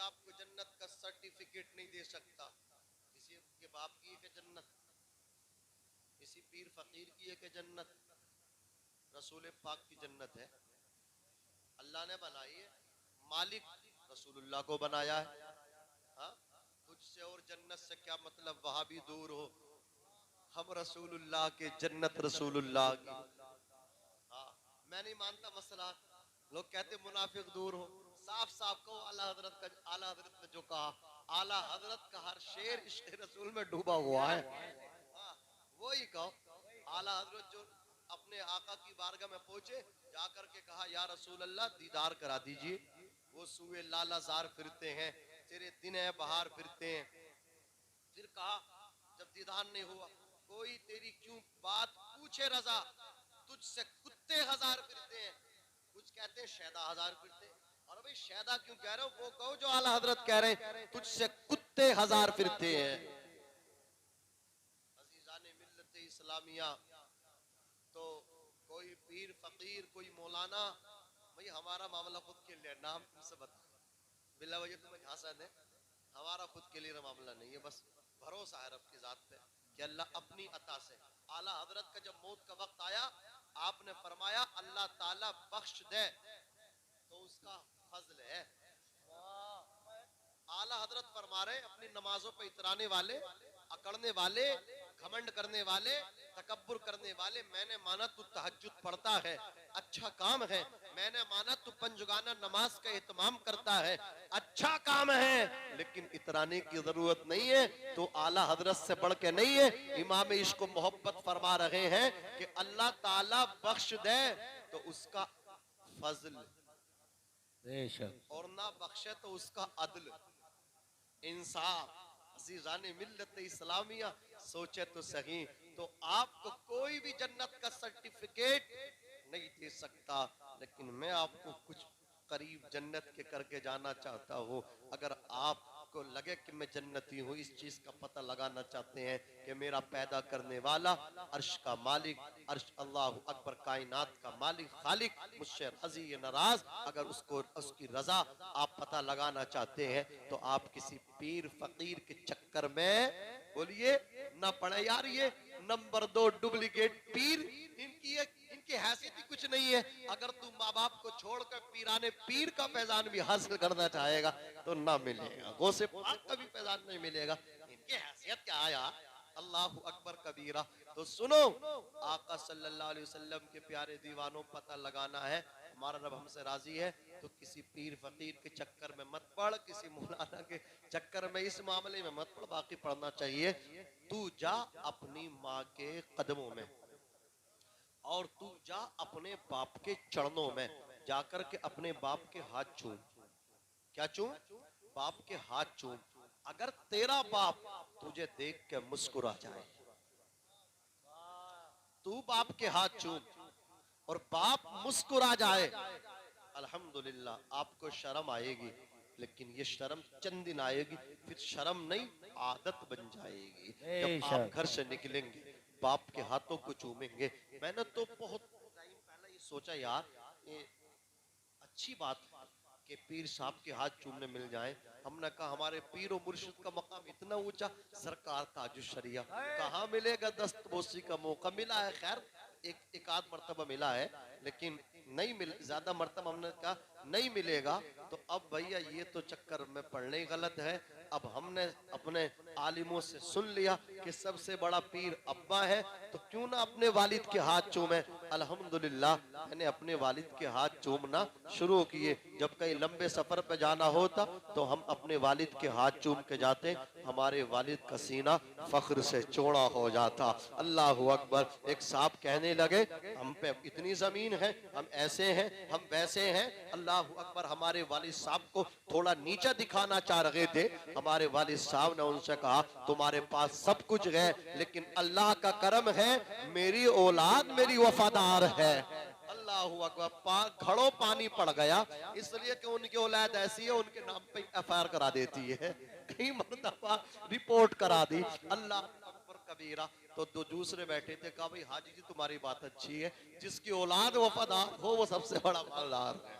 आपको जन्नत का सर्टिफिकेट नहीं दे सकता। किसी के बाप की है कि जन्नत, किसी पीर फकीर की है कि जन्नत, रसूल पाक की जन्नत है। अल्लाह ने बनाई है, मालिक रसूलुल्लाह को बनाया है। हाँ, तुझसे और जन्नत से क्या मतलब, वहां भी दूर हो, हम रसूलुल्लाह के, जन्नत रसूलुल्लाह की। हाँ, मैं नहीं मानता मसला। लोग कहते मुनाफिक दूर हो, साफ साफ कहो आला हजरत का, आला हजरत ने जो कहा, आला हजरत का हर शेर इश्क रसूल में डूबा हुआ है। हाँ, वही कहो। आला हजरत जो अपने आका की बारगाह में पहुंचे, जाकर के कहा या रसूल अल्लाह दीदार करा दीजिए। वो सुए लालाजार फिरते हैं, तेरे दिन है बहार फिरते हैं। फिर कहा जब दीदार नहीं हुआ, कोई तेरी क्यों बात पूछे रजा, तुझसे कुत्ते हजार फिरते हैं। कुछ कहते हैं शैदा हजार फिरते हैं। और भाई शैदा क्यों कह रहे हो, वो कहो जो आला हजरत कह रहे हैं, तुझसे कुत्ते हजार फिरते हैं। अजीजाने मिल्लत इस्लामिया, तो कोई पीर फकीर, कोई मौलाना, भाई हमारा मामला खुद के लिए, नाम तुमसे बता, बिला वजह तुम्हें झांसा दे, हमारा खुद के लिए मामला नहीं है। बस भरोसा है रब की जात पे कि अल्लाह अपनी अता से। आला हजरत का जब मौत का वक्त आया, आपने फरमाया अल्लाह ताला बख्श दे तो उसका फजल है। आला हजरत फरमा रहे, अपनी नमाजों पे इतराने वाले, अकड़ने वाले, घमंड करने वाले, तकब्बुर करने वाले, मैंने माना तू तहज्जुद पढ़ता है, अच्छा काम है। मैंने माना तू पंजुगाना नमाज का एहतमाम करता है, अच्छा काम है, लेकिन इतराने की जरूरत नहीं है। तो आला हजरत से बढ़ के नहीं है। इमाम इश्क को मोहब्बत फरमा रहे हैं कि अल्लाह ताला बख्श दे तो उसका फजल, और ना बख्शे तो उसका अदल, इंसाफ। अजीजाने मिल्लत इस्लामिया, सोचे तो सही, तो आपको कोई भी जन्नत का सर्टिफिकेट नहीं दे सकता, लेकिन मैं आपको कुछ करीब जन्नत के करके जाना चाहता हूँ। अगर आपको लगे कि मैं जन्नती हूँ, इस चीज का पता लगाना चाहते हैं कि मेरा पैदा करने वाला, अर्श का मालिक, अर्श अल्लाह अकबर, कायनात का मालिक खालिक मुझसे राजी या नाराज, अगर उसको उसकी रजा आप पता लगाना चाहते हैं, तो आप किसी पीर फकीर के चक्कर में बोलिए ना पड़े यार। ये नंबर 2 डुप्लीकेट पीर, इनकी हैसियत ही कुछ नहीं है। अगर तू माँ बाप को छोड़कर पीराने पीर का फैजान भी हासिल करना चाहेगा तो ना मिलेगा, गौसे पाक का भी फैजान नहीं मिलेगा। इनकी हैसियत क्या है यार, अल्लाह अकबर कबीरा। तो सुनो, आका सल्लल्लाहु अलैहि वसल्लम के प्यारे दीवानों, पता लगाना है, हमारा रब हमसे राजी है, तो किसी पीर फकीर के चक्कर में मत पड़, किसी मौलाना के चक्कर में इस मामले में मत पड़। बाकी पढ़ना चाहिए, तू जा अपनी माँ के कदमों में, और तू जा अपने बाप के चरणों में, जाकर के अपने बाप के हाथ चूम। क्या चूम? बाप के हाथ चूम। अगर तेरा बाप तुझे देख के मुस्कुरा जाए, तू बाप के हाथ चूम और बाप मुस्कुरा जाए, अल्हम्दुलिल्लाह आपको शर्म आएगी, लेकिन ये शर्म चंद दिन आएगी, फिर शर्म नहीं आदत बन जाएगी। जब आप घर से निकलेंगे बाप के हाथों को चूमेंगे। मैंने तो बहुत टाइम पहले ये सोचा यार, ये अच्छी बात है कि पीर साहब के हाथ चूमने मिल जाए। हमने कहा हमारे पीर और मुर्शिद का मकाम इतना ऊंचा, सरकार ताजुश शरिया कहाँ मिलेगा, दस्तबोसी का मौका मिला है, खैर एक आध मर्तबा मिला है, लेकिन नहीं मिल, ज्यादा मर्तबा हमने कहा नहीं मिलेगा। तो अब भैया ये तो चक्कर में पड़ने ही गलत है। अब हमने अपने आलिमों से सुन लिया कि सबसे बड़ा पीर अब्बा है, तो क्यों ना अपने वालिद के हाथ चूमे। अल्हम्दुलिल्लाह मैंने अपने वालिद के हाथ चूमना शुरू किए। जब कहीं लंबे सफर पे जाना होता तो हम अपने वालिद के हाथ चूम के जाते, हमारे वालिद का सीना फख्र से चौड़ा हो जाता। अल्लाह अकबर। एक साहब कहने लगे हम पे इतनी जमीन है, हम ऐसे हैं, हम वैसे हैं। अल्लाह अकबर। हमारे वालिद साहब को थोड़ा नीचा दिखाना चाह रहे थे। हमारे वालिद साहब ने उनसे कहा तुम्हारे पास सब कुछ है, लेकिन अल्लाह का करम है, मेरी औलाद मेरी वफादार है। अल्लाह अकबर। घड़ों पानी पड़ गया, इसलिए कि उनकी औलाद ऐसी है, उनके नाम पे एफआईआर करा देती है, कई मरतबा रिपोर्ट करा दी। अल्लाह अकबर कबीरा। तो दो दूसरे बैठे थे, कहा भाई हाजी जी तुम्हारी बात अच्छी है, जिसकी औलाद वफादार हो वो सबसे बड़ा मालदार है।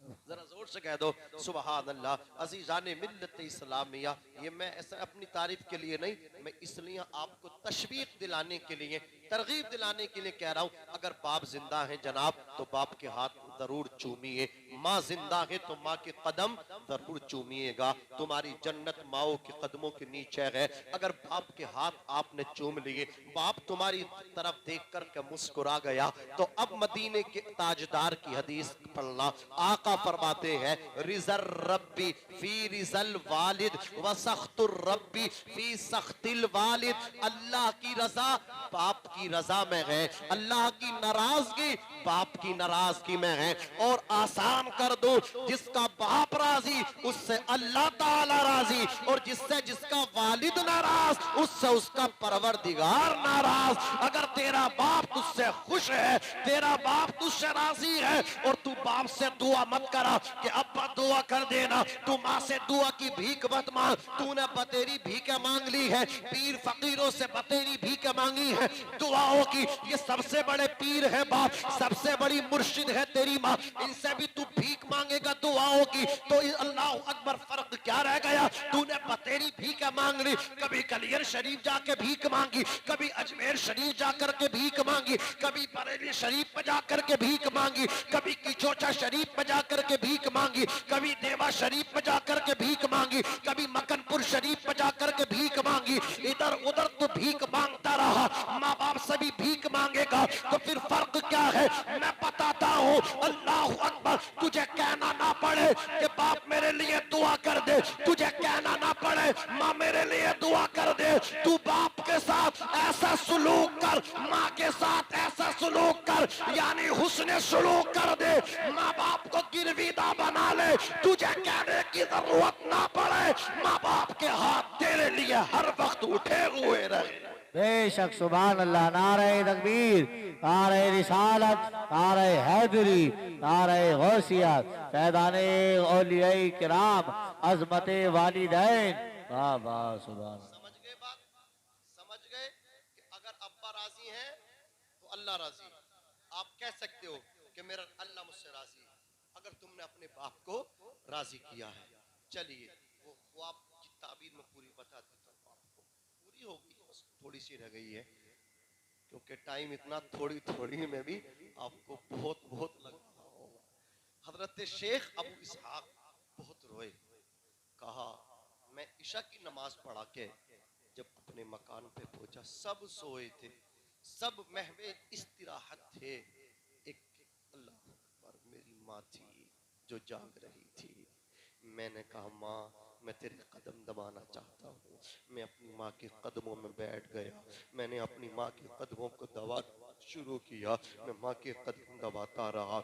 जरा जोर से कह दो सुबहान अल्लाह। अजीजान मिल्लत इस्लामिया, ये मैं ऐसा अपनी तारीफ के लिए नहीं, मैं इसलिए आपको तशवीक दिलाने के लिए, तरगीब दिलाने के लिए कह रहा हूँ। अगर बाप जिंदा है जनाब तो बाप के हाथ जरूर चूमिए, माँ जिंदा है तो माँ के कदम जरूर चूमिएगा। तुम्हारी जन्नत माओ के कदमों के नीचे है। अगर बाप के हाथ आपने चूम लिए, बाप तुम्हारी तरफ देख कर के मुस्कुरा गया, तो अब मदीने के ताजदार की हदीस पढ़ना। आका फरमाते हैं रिजल रब्बी फी रिजल वालिद व सख्तुर रब्बी फी सख्तिल वालिद। अल्लाह की रजा बाप की रजा में है, अल्लाह की नाराजगी बाप की नाराजगी में है। और आसान कर दो, जिसका बाप राजी उससे अल्लाह ताला राजी, और जिससे जिसका वालिद नाराज उससे उसका परवरदिगार नाराज। अगर तेरा बाप तुझसे खुश है, तेरा बाप तुझसे राजी है, और तू बाप से दुआ मत करा कि अब्बा दुआ कर देना, तू माँ से दुआ की भीख मत मांग। तूने बतेरी भीख मांग ली है, पीर फकीरों से बतेरी भीख मांगी है दुआओं की। ये सबसे बड़े पीर है बाप, सबसे बड़ी मुर्शिद है तेरी माँ, इनसे भी तू भीख मांगेगा दुआओं की तो अल्लाह अकबर, फर्क क्या रह गया? तूने बतेरी भीख मांग ली, कभी कलियर शरीफ जाके भीख मांगी, कभी अजमेर शरीफ जाकर के भीख मांगी, कभी बरेली शरीफ में जाकर के भीख मांगी, कभी किचोचा शरीफ में जाकर के भीख मांगी, कभी देवा शरीफ में जाकर के भीख मांगी, कभी मकनपुर शरीफ में जाकर के भीख मांगी। इधर उधर तो भीख मांगता रहा, माँ बाप से भी भीख मांगेगा तो फिर फर्क क्या है? मैं बताता हूँ, अल्लाह अकबर। तुझे कहना ना पड़े कि बाप मेरे लिए दुआ कर दे, तुझे कहना ना पड़े माँ मेरे लिए दुआ कर दे, तू बाप के साथ ऐसा सुलूक कर, माँ के साथ ऐसा सुलूक कर, यानी हुस्न सुलूक कर दे, माँ बाप को गिरवीदा बना ले। तुझे कहने की जरूरत ना पड़े, माँ बाप के हाथ तेरे लिए हर वक्त उठे हुए रहे। बेशक सुभान अल्लाह। नारे तकबीर, नारे रिसालत, नारे हैदरी, नारे गौसियत, फैज़ाने औलियाए किराम, अज़मते वालिदैन। वाह वाह सुभान। समझ गए बात? समझ गए कि अगर अब्बा राजी हैं तो अल्लाह राजी। आप कह सकते हो कि मेरा अल्लाह मुझसे राजी है, अगर तुमने अपने बाप को राजी किया है। चलिए वो ख्वाब की ताबीर में पूरी बता देता हूँ आपको, पूरी होगी, थोड़ी सी रह गई है क्योंकि टाइम इतना थोड़ी थोड़ी में भी आपको बहुत बहुत लग रहा होगा। हजरत शेख अबू इसहाक बहुत रोए, कहा मैं ईशा की नमाज पढ़ा के जब अपने मकान पे पहुंचा, सब सोए थे, सब महवे इस्तिराहत थे, एक अल्लाह अकबर मेरी माँ थी जो जाग रही थी। मैंने कहा माँ मैं तेरे कदम दबाना चाहता हूँ। मैं अपनी माँ के कदमों में बैठ गया, मैंने अपनी माँ के कदमों को दबा शुरू किया, मैं माँ के कदम दबाता रहा।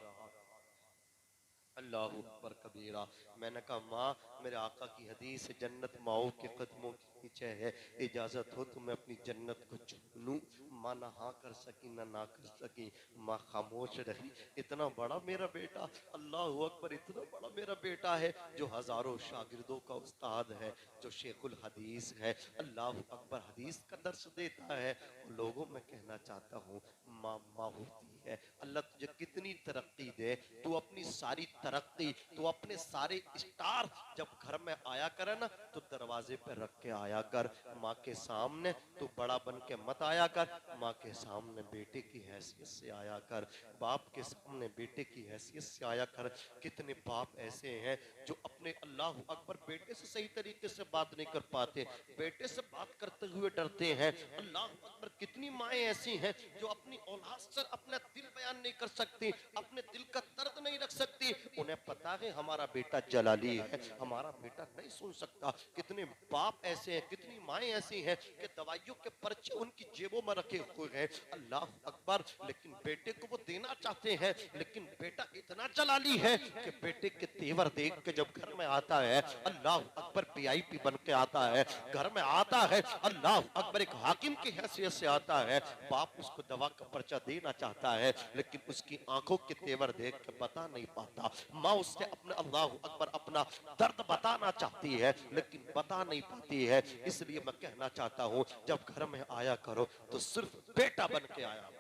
अल्लाह अकबर कबीरा। मैंने कहा माँ मेरे आका की हदीस जन्नत माओ के कदमों के नीचे है, इजाजत हो तो मैं अपनी जन्नत को चूम लूं। माँ ना हाँ कर सकी ना कर सकी, माँ खामोश रही। इतना बड़ा मेरा बेटा, अल्लाह अकबर, इतना बड़ा मेरा बेटा है जो हजारों शागिर्दों का उस्ताद है, जो शेखुल हदीस है, अल्लाह अकबर हदीस का दर्स देता है। और लोगों में कहना चाहता हूँ माँ माँ होती है। अल्लाह तुझे कितनी तरक्की दे, तू अपनी सारी तरक्की, तू अपने सारे स्टार जब घर में आया करे ना तो दरवाजे पे रख के आया कर। माँ के सामने तू बड़ा बन के मत आया कर, माँ के सामने बेटे की हैसियत से आया कर, बाप के सामने बेटे की हैसियत से आया कर। कितने बाप ऐसे हैं जो अपने अल्लाह अकबर बेटे से सही तरीके से बात नहीं कर पाते, बेटे से बात करते हुए डरते हैं। अल्लाह अकबर कितनी माएँ ऐसी हैं जो अपनी औलाद से अपना दिल बयान नहीं कर सकती, अपने दिल का दर्द नहीं रख सकती। उन्हें पता है हमारा बेटा जलाली है, हमारा बेटा नहीं सुन सकता। कितने बाप ऐसे हैं, कितनी माएँ ऐसी हैं कि दवाइयों के पर्चे उनकी जेबों में रखे हुए हैं। अल्लाह अकबर, लेकिन बेटे को वो देना चाहते हैं, लेकिन बेटा इतना जलाली है कि बेटे के तेवर देख के जब घर में आता है, अल्लाह अकबर वीआईपी बन के आता है, घर में आता है, अल्लाह अकबर एक हाकिम की हैसियत से आता है। बाप उसको दवा का पर्चा देना चाहता है, लेकिन उसकी आंखों के तेवर देख के बता नहीं पाता। माँ उससे अपने अल्लाह अकबर अपना दर्द बताना चाहती है, लेकिन बता नहीं पाती है। इसलिए मैं कहना चाहता हूँ जब घर में आया करो तो सिर्फ बेटा बन के आया,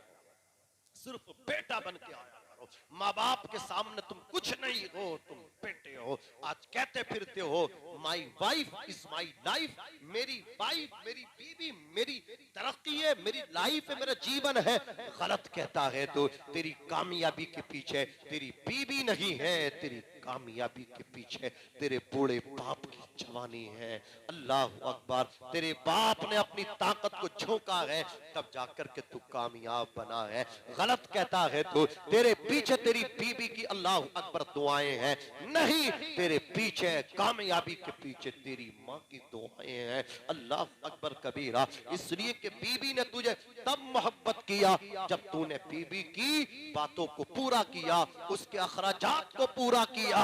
सिर्फ बेटा बन के आया करो। हो। माँ बाप के सामने तुम कुछ नहीं हो, तुम बेटे हो। आज कहते फिरते हो my wife is my life, मेरी वाइफ, मेरी बीवी मेरी तरक्की है, मेरी लाइफ है, मेरा जीवन है। गलत कहता है तो तेरी कामयाबी के पीछे तेरी बीवी नहीं है, तेरी कामयाबी के पीछे तेरे बूढ़े बाप की जवानी है। अल्लाह अकबर। तेरे बाप ने अपनी ताकत को झोंका है, तब जाकर के तू कामयाब बना है। गलत कहता है तो तेरे पीछे तेरी बीबी की अल्लाह अकबर दुआएं हैं, नहीं तेरे पीछे कामयाबी के पीछे तेरी माँ की दुआएं हैं। अल्लाह अकबर कबीरा। इसलिए कि बीबी ने तुझे तब मोहब्बत किया जब तूने बीबी की बातों को पूरा किया, उसके अखराजात को पूरा किया।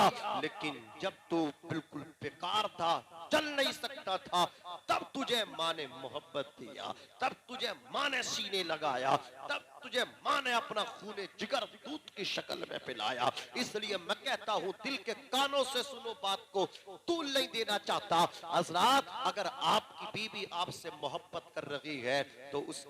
लेकिन जब तू बिल्कुल बेकार था, चल नहीं सकता था, तब तुझे माँ ने मोहब्बत दिया, तब तुझे माँ ने सीने लगाया, तब तुझे माँ ने अपना खूने जिगर दूध की शक्ल में पिलाया। इसलिए मैं कहता हूँ दिल के कानों से सुनो बात को, तूल नहीं देना चाहता। हज़रात, अगर आपकी बीवी आपसे मोहब्बत कर रही है तो उस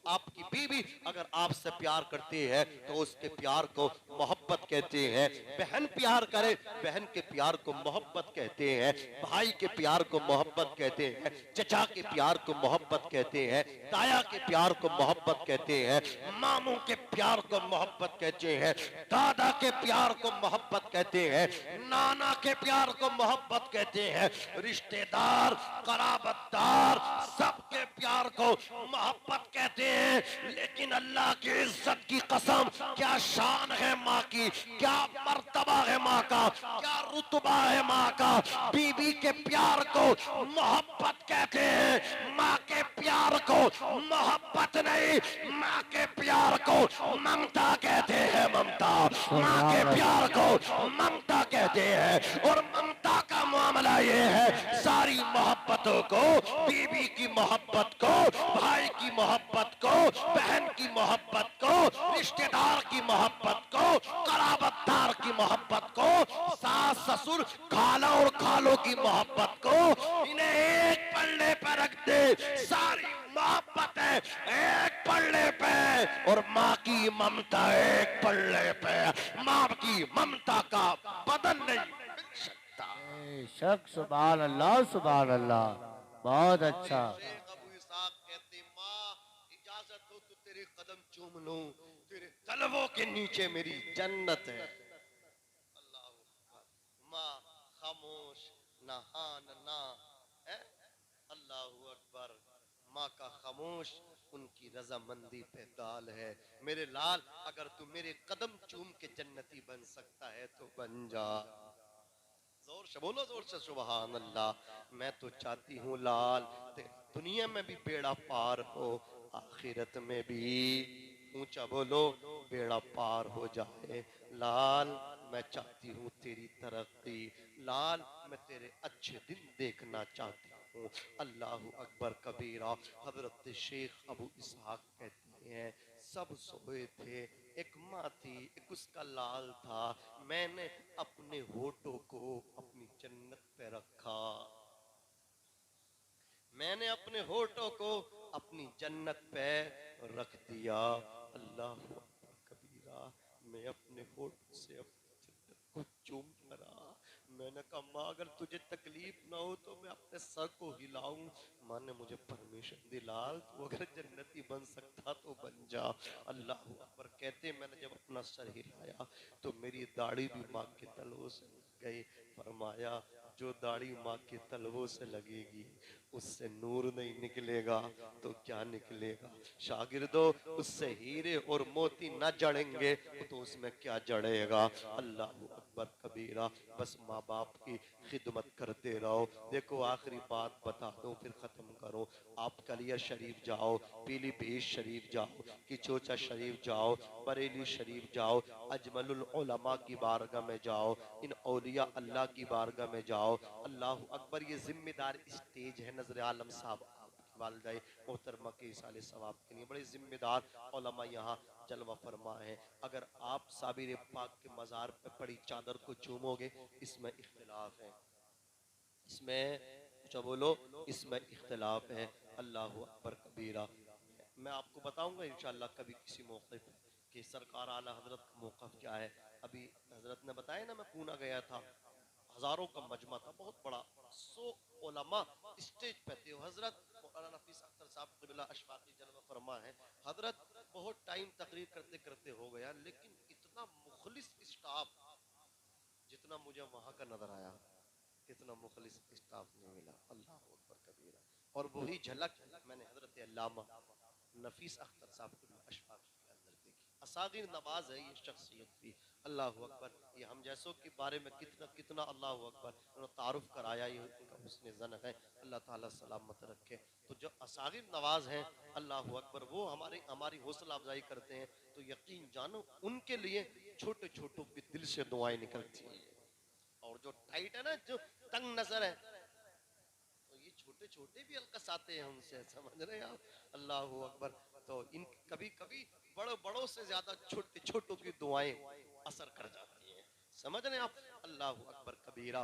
आपकी बीवी अगर आपसे प्यार करती है तो उसके प्यार को मोहब्बत कहते हैं। बहन प्यार करे, बहन के प्यार को मोहब्बत कहते हैं। भाई के प्यार को मोहब्बत कहते हैं। चचा के प्यार को मोहब्बत कहते हैं। ताया के प्यार को मोहब्बत कहते हैं। मामू के प्यार को मोहब्बत कहते हैं। दादा के प्यार को मोहब्बत कहते हैं। नाना के प्यार को मोहब्बत कहते हैं। रिश्तेदार, कराबतदार, सबके प्यार को मोहब्बत कहते हैं। लेकिन अल्लाह की इज्जत की कसम, क्या शान है माँ की, क्या मर्तबा है माँ का, क्या रुतबा है माँ का। बीवी के प्यार को मोहब्बत कहते हैं, माँ के प्यार को मोहब्बत नहीं, माँ के प्यार को ममता कहते हैं। ममता, माँ के प्यार को ममता कहते हैं। और ममता का मामला ये है, सारी मोहब्बतों को, बीवी की मोहब्बत को, भाई की मोहब्बत को, बहन की मोहब्बत को, रिश्तेदार की मोहब्बत को, कराबतदार की मोहब्बत को, सास ससुर खाला और खालों की मोहब्बत को, इन्हें एक पल्ले पर रख दे, सारी मोहब्बत है एक पल्ले पे, और माँ की ममता एक पल्ले पे। माँ की ममता का बदन नहीं मिल सकता। शक सुभान अल्लाह, सुभान अल्लाह। बहुत अच्छा। शेख अबू इसाक कहते, माँ इजाजत हो तो तेरे कदम चूम लूं, तेरे तलवों के नीचे मेरी जन्नत है। अल्लाह अकबर। माँ खामोश, ना हाँ ना है। अल्लाह अकबर। माँ का खामोश उनकी रजामंदी पे दाल है। मेरे लाल, अगर तू मेरे कदम चूम के जन्नती बन सकता है तो बन जा। जोर से बोलो, जोर से सुभान अल्लाह। मैं तो चाहती हूँ लाल, दुनिया में भी बेड़ा पार हो, आखिरत में भी ऊंचा बोलो बेड़ा पार हो जाए। लाल, मैं चाहती हूँ तेरी तरक्की। लाल, मैं तेरे अच्छे दिन देखना चाहती हूँ। अल्लाह अकबर कबीरा। हजरत शेख अबू इसहाक कहते हैं, सब सोए थे, एक माँ थी, एक उसका लाल था। मैंने अपने होठों को अपनी जन्नत पे रखा, मैंने अपने होठों को अपनी जन्नत पे रख दिया। अल्लाह अकबर कबीरा। मैं अपने होठों से अपनी जन्नत को चूम रहा। मैंने कहा माँ, अगर तुझे तकलीफ ना हो तो मैं अपने सर को हिलाऊं। माँ ने मुझे परमिशन दी, लाल तू अगर जन्नती बन सकता तो बन जा। अल्लाह अकबर। कहते मैंने जब अपना सर हिलाया तो मेरी दाढ़ी भी माँ के तलवों से गई। फरमाया, जो दाढ़ी माँ के तलवों से लगेगी उससे नूर नहीं निकलेगा तो क्या निकलेगा। शागिर्दो, उससे हीरे और मोती न जड़ेंगे तो उसमें क्या जड़ेगा। अल्लाह अकबर कबीरा। बस माँ बाप की खिदमत करते रहो। देखो आखिरी बात बता दूं फिर खत्म करो। आप कलिया शरीफ जाओ, पीलीभीत शरीफ जाओ, किचोचा शरीफ जाओ, बरेली शरीफ जाओ, अजमलुल उलमा की बारगाह में जाओ, इन औलिया अल्लाह की बारगाह में जाओ। अल्लाह अकबर। ये जिम्मेदार स्टेज है नजर आलम साहब वालदाए मोहतरमा के इसाले सवाब के लिए बड़े जिम्मेदार उलमा यहाँ जलवा फरमा है। अगर आप साबिर पाक के मज़ार पे पड़ी चादर को चूमोगे, इसमें इख्तिलाफ है, इसमें अच्छा बोलो, इसमें इख्तिलाफ है। अल्लाह अकबर कबीरा। मैं आपको बताऊंगा इंशाअल्लाह कभी किसी मौके पे कि सरकार आला हजरत का मौक़िफ़ क्या है। अभी हजरत ने बताया ना, मैं पूना गया था, हजारों का मजमा था, बहुत बड़ा, 100 उलमा स्टेज पे थे। हजरत मौलाना नफीस अख्तर साहब क़िबला अशफाक़ी जलवा फरमा है। हजरत बहुत टाइम तकरीर करते करते हो गया, लेकिन इतना मुखलिस स्टाफ जितना मुझे वहां का नजर आया, इतना मुखलिस स्टाफ नहीं मिला। अल्लाह अकबर कबीरा। और वही झलक मैंने हजरत अल्लामा नफीस अख्तर साहब क़िबला अशफाक़ी के अंदर देखी। असागिर नवाज है ये शख्सियत भी। अल्लाह अकबर। ये हम जैसों के बारे में कितना कितना अल्लाह अकबर उन्होंने तारुफ कराया, ये उनका हुस्न ज़न है। अल्लाह ताला सलामत रखे। तो जो असागिर नवाज हैं, अल्लाह अकबर, वो हमारी हौसला अफजाई करते हैं। तो यकीन जानो उनके लिए छोटे छोटों के दिल से दुआएं निकलती हैं। और जो टाइट है ना, जो तंग नजर है, तो ये छोटे छोटे भी अलकसाते हैं उनसे, समझ रहे हैं आप। अल्लाह अकबर। तो इन कभी कभी बड़ों से ज्यादा छोटे छोटों की दुआएं असर कर जाती हैं, समझ रहे हैं आप। अल्लाह अकबर कबीरा।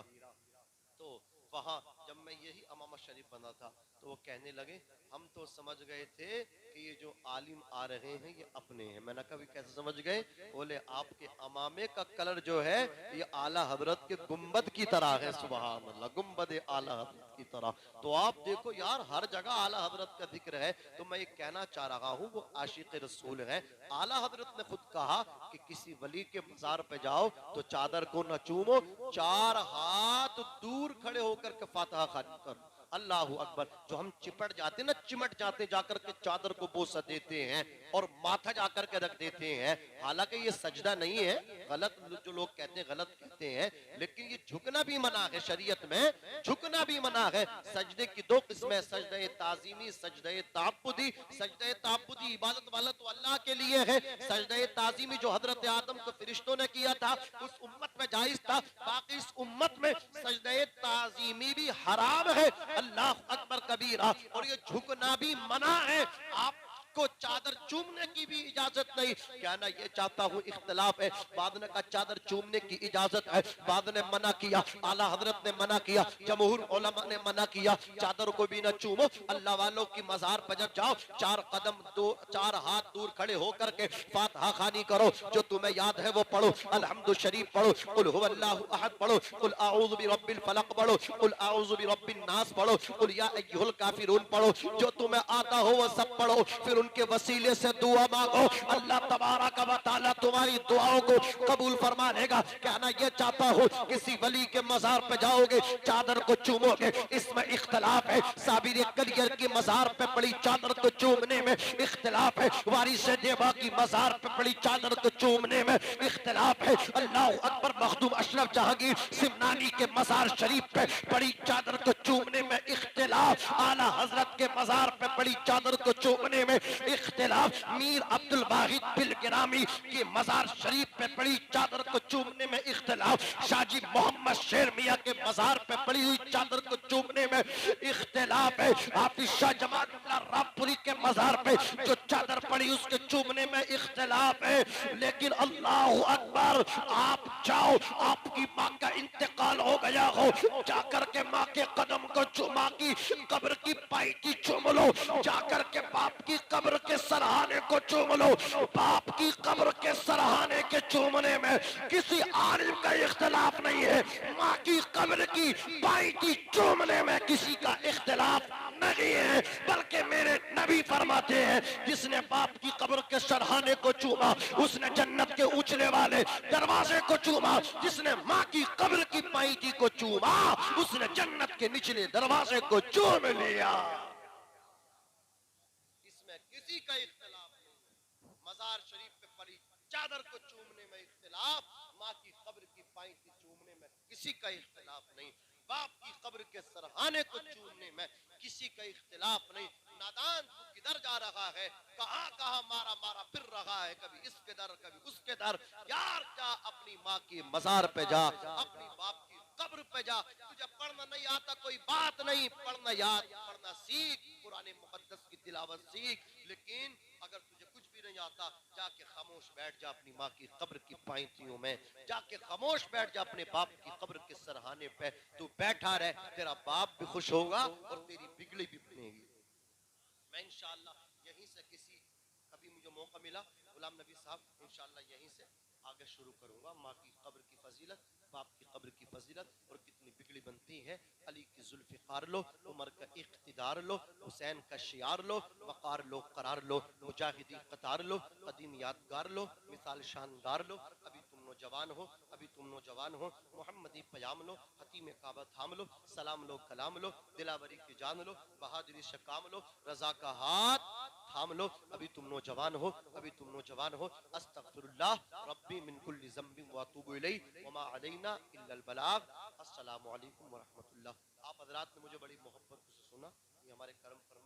तो वहां जब मैं यही अमामा शरीफ बना था, तो वो कहने लगे हम तो समझ गए थे कि ये जो आलिम आ रहे हैं ये अपने हैं। मैंने कभी कैसे समझ गए? बोले आपके अमामे का कलर जो है ये आला हजरत के गुम्बद की तरह है। सुभान अल्लाह, गुम्बद आला हजरत की तरह। तो आप देखो यार, हर जगह आला हजरत का जिक्र है। तो मैं ये कहना चाह रहा हूँ, वो आशिक रसूल है। आला हजरत ने खुद कहा कि किसी वली के मजार पे जाओ तो चादर को न चूमो, 4 हाथ दूर खड़े होकर के फातिहा खानी करो। अल्लाह अकबर। जो हम चिपट जाते ना, चिमट जाते, जाकर के चादर को बोसा देते हैं और माथा जाकर के रख देते हैं। हालांकि ये सजदा नहीं है, गलत जो लोग कहते हैं गलत कहते हैं, लेकिन ये झुकना भी मना है शरीयत में, झुकना भी मना है। सजदे की 2 किस्में, सजदे ताजीमी, सजदे ताब्बुदी। सजदे ताब्बुदी इबादत वाला तो अल्लाह के लिए है। सजदे ताजीमी जो हजरत आदम को फरिश्तों ने किया था, उस उम्मत में जायज था, बाकी इस उम्मत में सजदे ताजीमी भी हराम है। अल्लाह अकबर कबीरा। और ये झुकना भी मना है। आपको चादर चूमने की भी इजाजत नहीं। क्या ना ये चाहता हूँ, इख्तिलाफ है, बाद ने कहा चादर चूमने की इजाजत है, बाद ने मना किया, आला हजरत ने मना किया, जमहूर उलमा ने मना किया, चादर को भी ना चूमो। अल्लाह वालों की मजार पर जब जाओ, 4 हाथ दूर खड़े होकर के फातिहा खानी करो। जो तुम्हें याद है वो पढ़ो, अल्हम्दु शरीफ पढ़ो, कुल हुवल्लाहु अहद पढ़ो, कुल आऊज़ु बिरब्बिल फलक पढ़ो, कुल आऊज़ु बिरब्बिन नास पढ़ो, कुल या अय्युहल काफिरून पढ़ो। जो तुम्हें आता हो वो सब पढ़ो, फिर उनके वसीले से दुआ मांगो। अल्लाह तबारक व तआला तुम्हारी दुआओं को कबूल फरमा लेगा। क्या ना ये चाहता हो, किसी वली के मजार पे जाओगे, चादर को चूमोगे, इसमें इख्तिलाफ है। साबिर कलियर की मजार पे पड़ी चादर को चूमने में इख्तिलाफ है। वारिस देवा की मजार पे पड़ी चादर को चूमने में इख्तिलाफ है। अल्लाह अकबर। मखदूम अशरफ जहांगीर सिमनानी के मजार शरीफ पे पड़ी चादर को चूमने में इख्तिलाफ। आला हजरत के मजार पे पड़ी चादर को चूमने में इख्तिलाफ। मीर अब्दुल वाहिद बिल गिरामी की मजार शरीफ पे पड़ी चादर को चूमने में इख्तिलाफ। शाजी मोहम्मद शेर मियां के मजार पे पड़ी हुई चादर को चूमने में इख्तिलाफ है। हाफिज शाह जमालुल्लाह रामपुरी के मजार पे जो चादर पड़ी उसके चूमने में इख्तिलाफ है। लेकिन अल्लाह अकबर, आप जाओ, आपकी माँ का इंतकाल हो गया हो, जाकर के माँ के कदम को चूमा, की कब्र की पायकी चूम लो, जाकर के बाप की कब्र के सरहाने को चूम लो। बाप की कब्र के सरहाने के चूमने में किसी आलिम का इख्तिलाफ नहीं है। माँ की कब्र की पायकी चूमने में किसी का इख्तिलाफ नहीं है। बल्कि मेरे नबी फरमाते हैं, जिसने बाप की कब्र के सरहाने को चूमा उसने जन्नत के उछले वाले दरवाजे को चूमा। जिसने माँ की कब्र की पायकी को चूमा उसने जन्नत के निचले दरवाजे को चूम लिया। इसमें किसी का इख्तिलाफ नहीं। मजार शरीफ पे पड़ी चादर को चूमने में इख्तिलाफ, माँ की कब्र की पायकी चूमने में किसी का इख्तिलाफ नहीं। बाप की कब्र के सरहाने को चूमने में किसी का इख्तिलाफ नहीं। नादान तू किधर जा रहा है, कहाँ कहाँ मारा मारा फिर रहा है, कभी इसके दर कभी उसके दर। यार जा अपनी माँ की मजार पे जा, अपनी बाप की कब्र पे जा। तुझे पढ़ना नहीं आता कोई बात नहीं, पढ़ना याद, पढ़ना सीख, कुरान मुकद्दस की तिलावत सीख। लेकिन अगर तुझे कुछ भी नहीं आता, जाके खामोश बैठ जा अपनी माँ की कब्र की पायतियों में, जाके खामोश बैठ जा अपने बाप की कब्र के सरहाने पे। तू बैठा रह, तेरा बाप भी खुश होगा और तेरी बिगड़ी भी बनेगी। मैं इंशाअल्लाह यहीं से किसी अभी मुझे मौका मिला, गुलाम नबी साहब इंशाअल्लाह यहीं से आगे शुरू करूंगा। माँ की कब्र की फजीलत, बाप की कब्र की फजीलत और कितनी बिगड़ी बनती है। अली की जुल्फ़िकार लो, उमर का इख्तिदार लो, हुसैन का शियार लो, वक़ार लो, करार लो, मुजाहिदी कतार लो, कदीम यादगार लो, मिसाल शानदार लो। अभी तुम नौजवान हो, अभी तुम नौजवान हो, मोहम्मदी पयाम लो, हतीम काबा थाम लो, सलाम लो, कलाम लो, दिलावरी की जान लो, बहादुरी से काम लो, रजा का हाथ थाम लो। अभी तुम नौजवान हो, अभी तुम नौजवान हो। अस्तगफिरुल्लाह रब्बी मिन कुल्ली ज़ंबिन व अतूबु इलैहि व मा अलैना इल्लल बलाग। अस्सलामु अलैकुम व रहमतुल्लाह। आप हज़रात ने मुझे बड़ी मोहब्बत से सुना, ये हमारे करम फरमा।